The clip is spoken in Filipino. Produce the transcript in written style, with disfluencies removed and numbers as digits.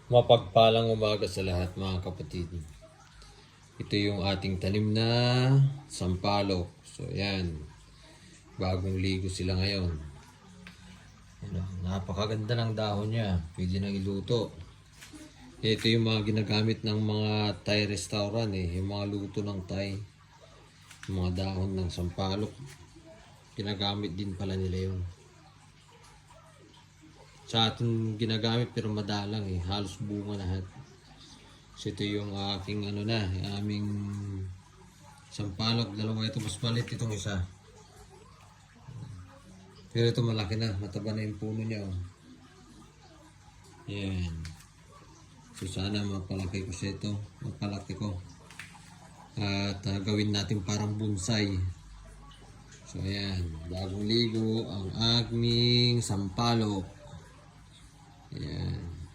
Mapagpalang umaga sa lahat mga kapatid. Ito yung ating tanim na sampalok. So yan, bagong ligo sila ngayon. Napakaganda ng dahon niya, pwede nang iluto. Ito yung mga ginagamit ng mga Thai restaurant yung mga luto ng Thai. Yung mga dahon ng sampalok, ginagamit din pala nila yun. Sa atin ginagamit pero madalang halos bunga lahat. So ito yung aking aming sampalok. Dalawa ito, mas palit itong isa. Pero ito malaki na, mataba na yung puno niya. Yan. So sana mapalaki ko siya ito, mapalaki ko. At gawin natin parang bonsai. So ayan, bagong ligo ang aming sampalok. Ayan.